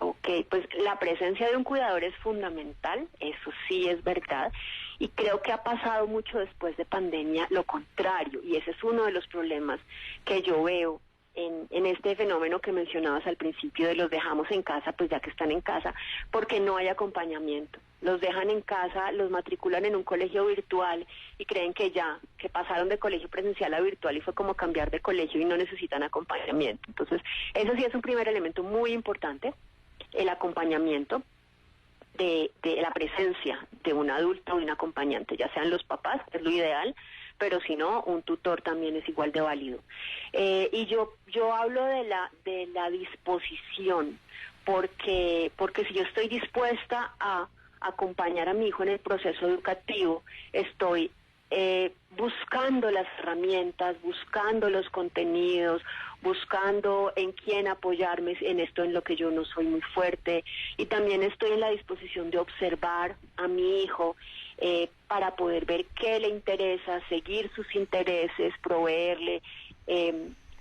Ok, pues la presencia de un cuidador es fundamental, eso sí es verdad, y creo que ha pasado mucho después de pandemia lo contrario, y ese es uno de los problemas que yo veo en este fenómeno que mencionabas al principio de los dejamos en casa, pues ya que están en casa, porque no hay acompañamiento. Los dejan en casa, los matriculan en un colegio virtual y creen que que pasaron de colegio presencial a virtual y fue como cambiar de colegio y no necesitan acompañamiento. Entonces, eso sí es un primer elemento muy importante, el acompañamiento de la presencia de un adulto o un acompañante, ya sean los papás, es lo ideal, pero si no, un tutor también es igual de válido. Y yo hablo de la disposición, porque si yo estoy dispuesta a acompañar a mi hijo en el proceso educativo, estoy buscando las herramientas, buscando los contenidos, buscando en quién apoyarme en esto en lo que yo no soy muy fuerte, y también estoy en la disposición de observar a mi hijo para poder ver qué le interesa, seguir sus intereses, proveerle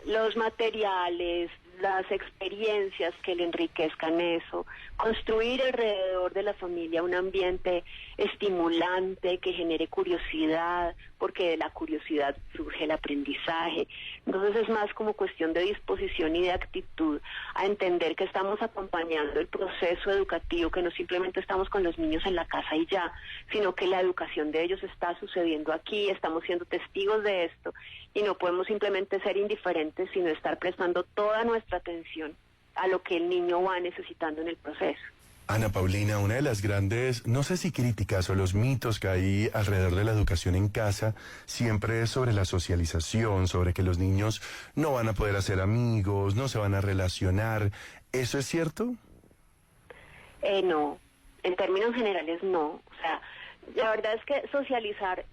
los materiales, las experiencias que le enriquezcan eso, construir alrededor de la familia un ambiente estimulante que genere curiosidad, porque de la curiosidad surge el aprendizaje. Entonces es más como cuestión de disposición y de actitud a entender que estamos acompañando el proceso educativo, que no simplemente estamos con los niños en la casa y ya, sino que la educación de ellos está sucediendo aquí, estamos siendo testigos de esto, y no podemos simplemente ser indiferentes, sino estar prestando toda nuestra atención a lo que el niño va necesitando en el proceso. Ana Paulina, una de las grandes, no sé si críticas o los mitos que hay alrededor de la educación en casa, siempre es sobre la socialización, sobre que los niños no van a poder hacer amigos, no se van a relacionar. ¿Eso es cierto? No, en términos generales no. O sea, la verdad es que socializar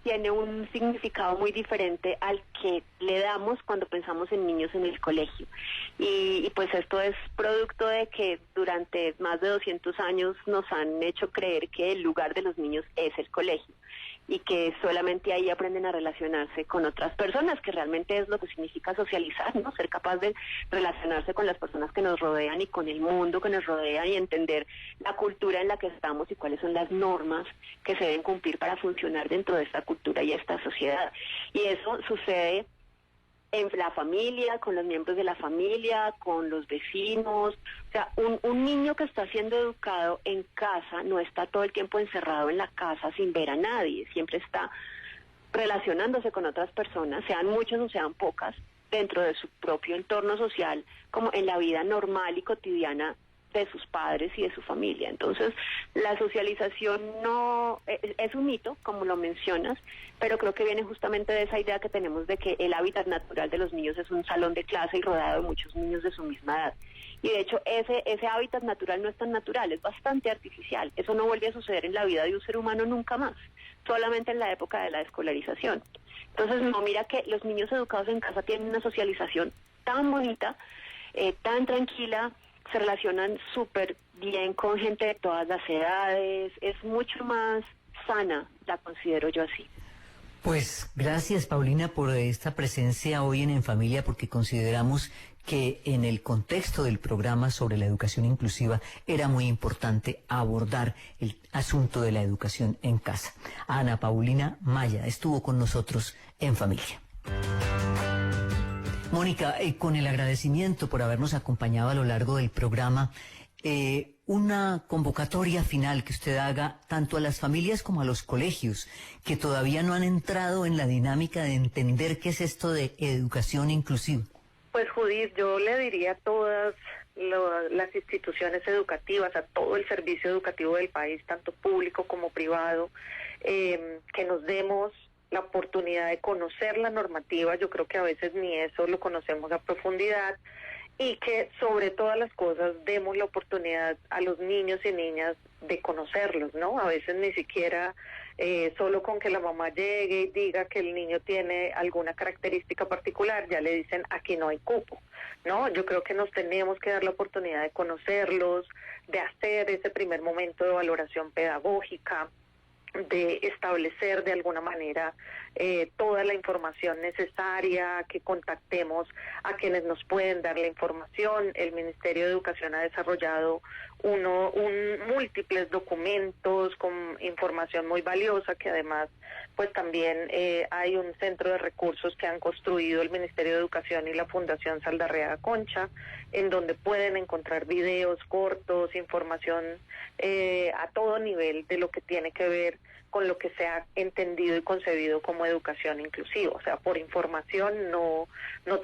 tiene un significado muy diferente al que le damos cuando pensamos en niños en el colegio. Y pues esto es producto de que durante más de 200 años nos han hecho creer que el lugar de los niños es el colegio, y que solamente ahí aprenden a relacionarse con otras personas, que realmente es lo que significa socializar, ¿no? Ser capaz de relacionarse con las personas que nos rodean y con el mundo que nos rodea, y entender la cultura en la que estamos y cuáles son las normas que se deben cumplir para funcionar dentro de esta cultura y esta sociedad. Y eso sucede en la familia, con los miembros de la familia, con los vecinos. O sea, un niño que está siendo educado en casa no está todo el tiempo encerrado en la casa sin ver a nadie, siempre está relacionándose con otras personas, sean muchas o sean pocas, dentro de su propio entorno social, como en la vida normal y cotidiana de sus padres y de su familia. Entonces, la socialización no es un mito, como lo mencionas, pero creo que viene justamente de esa idea que tenemos de que el hábitat natural de los niños es un salón de clase y rodeado de muchos niños de su misma edad. Y de hecho, ese hábitat natural no es tan natural, es bastante artificial. Eso no vuelve a suceder en la vida de un ser humano nunca más, solamente en la época de la escolarización. Entonces, no, mira que los niños educados en casa tienen una socialización tan bonita, tan tranquila, se relacionan súper bien con gente de todas las edades, es mucho más sana, la considero yo así. Pues gracias, Paulina, por esta presencia hoy en Familia, porque consideramos que en el contexto del programa sobre la educación inclusiva era muy importante abordar el asunto de la educación en casa. Ana Paulina Maya estuvo con nosotros en Familia. Mónica, con el agradecimiento por habernos acompañado a lo largo del programa, una convocatoria final que usted haga tanto a las familias como a los colegios que todavía no han entrado en la dinámica de entender qué es esto de educación inclusiva. Pues Judith, yo le diría a todas las instituciones educativas, a todo el servicio educativo del país, tanto público como privado, que nos demos la oportunidad de conocer la normativa. Yo creo que a veces ni eso lo conocemos a profundidad, y que sobre todas las cosas demos la oportunidad a los niños y niñas de conocerlos, ¿no? A veces ni siquiera solo con que la mamá llegue y diga que el niño tiene alguna característica particular, ya le dicen aquí no hay cupo, ¿no? Yo creo que nos tenemos que dar la oportunidad de conocerlos, de hacer ese primer momento de valoración pedagógica, de establecer de alguna manera toda la información necesaria, que contactemos a quienes nos pueden dar la información. El Ministerio de Educación ha desarrollado múltiples documentos con información muy valiosa, que además pues también hay un centro de recursos que han construido el Ministerio de Educación y la Fundación Saldarriaga Concha, en donde pueden encontrar videos cortos, información a todo nivel de lo que tiene que ver con lo que se ha entendido y concebido como educación inclusiva. O sea, por información no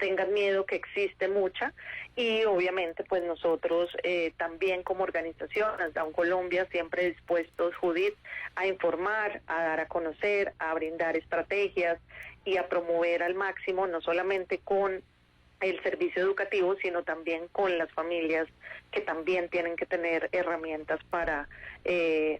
tengan miedo, que existe mucha, y obviamente pues nosotros también como organización, Down Colombia, siempre dispuestos, Judith, a informar, a dar a conocer, a brindar estrategias y a promover al máximo, no solamente con el servicio educativo, sino también con las familias, que también tienen que tener herramientas para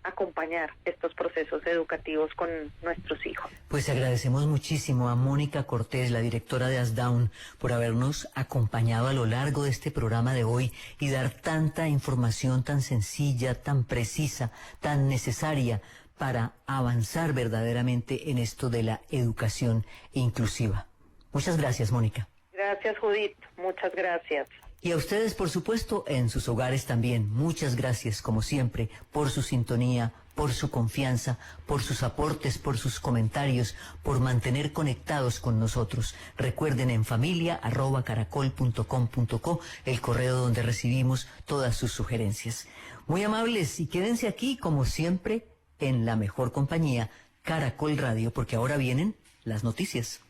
acompañar estos procesos educativos con nuestros hijos. Pues agradecemos muchísimo a Mónica Cortés, la directora de ASDAUN, por habernos acompañado a lo largo de este programa de hoy y dar tanta información tan sencilla, tan precisa, tan necesaria para avanzar verdaderamente en esto de la educación inclusiva. Muchas gracias, Mónica. Gracias, Judith. Muchas gracias. Y a ustedes, por supuesto, en sus hogares también. Muchas gracias, como siempre, por su sintonía, por su confianza, por sus aportes, por sus comentarios, por mantener conectados con nosotros. Recuerden en familia@caracol.com.co, el correo donde recibimos todas sus sugerencias. Muy amables, y quédense aquí, como siempre, en la mejor compañía, Caracol Radio, porque ahora vienen las noticias.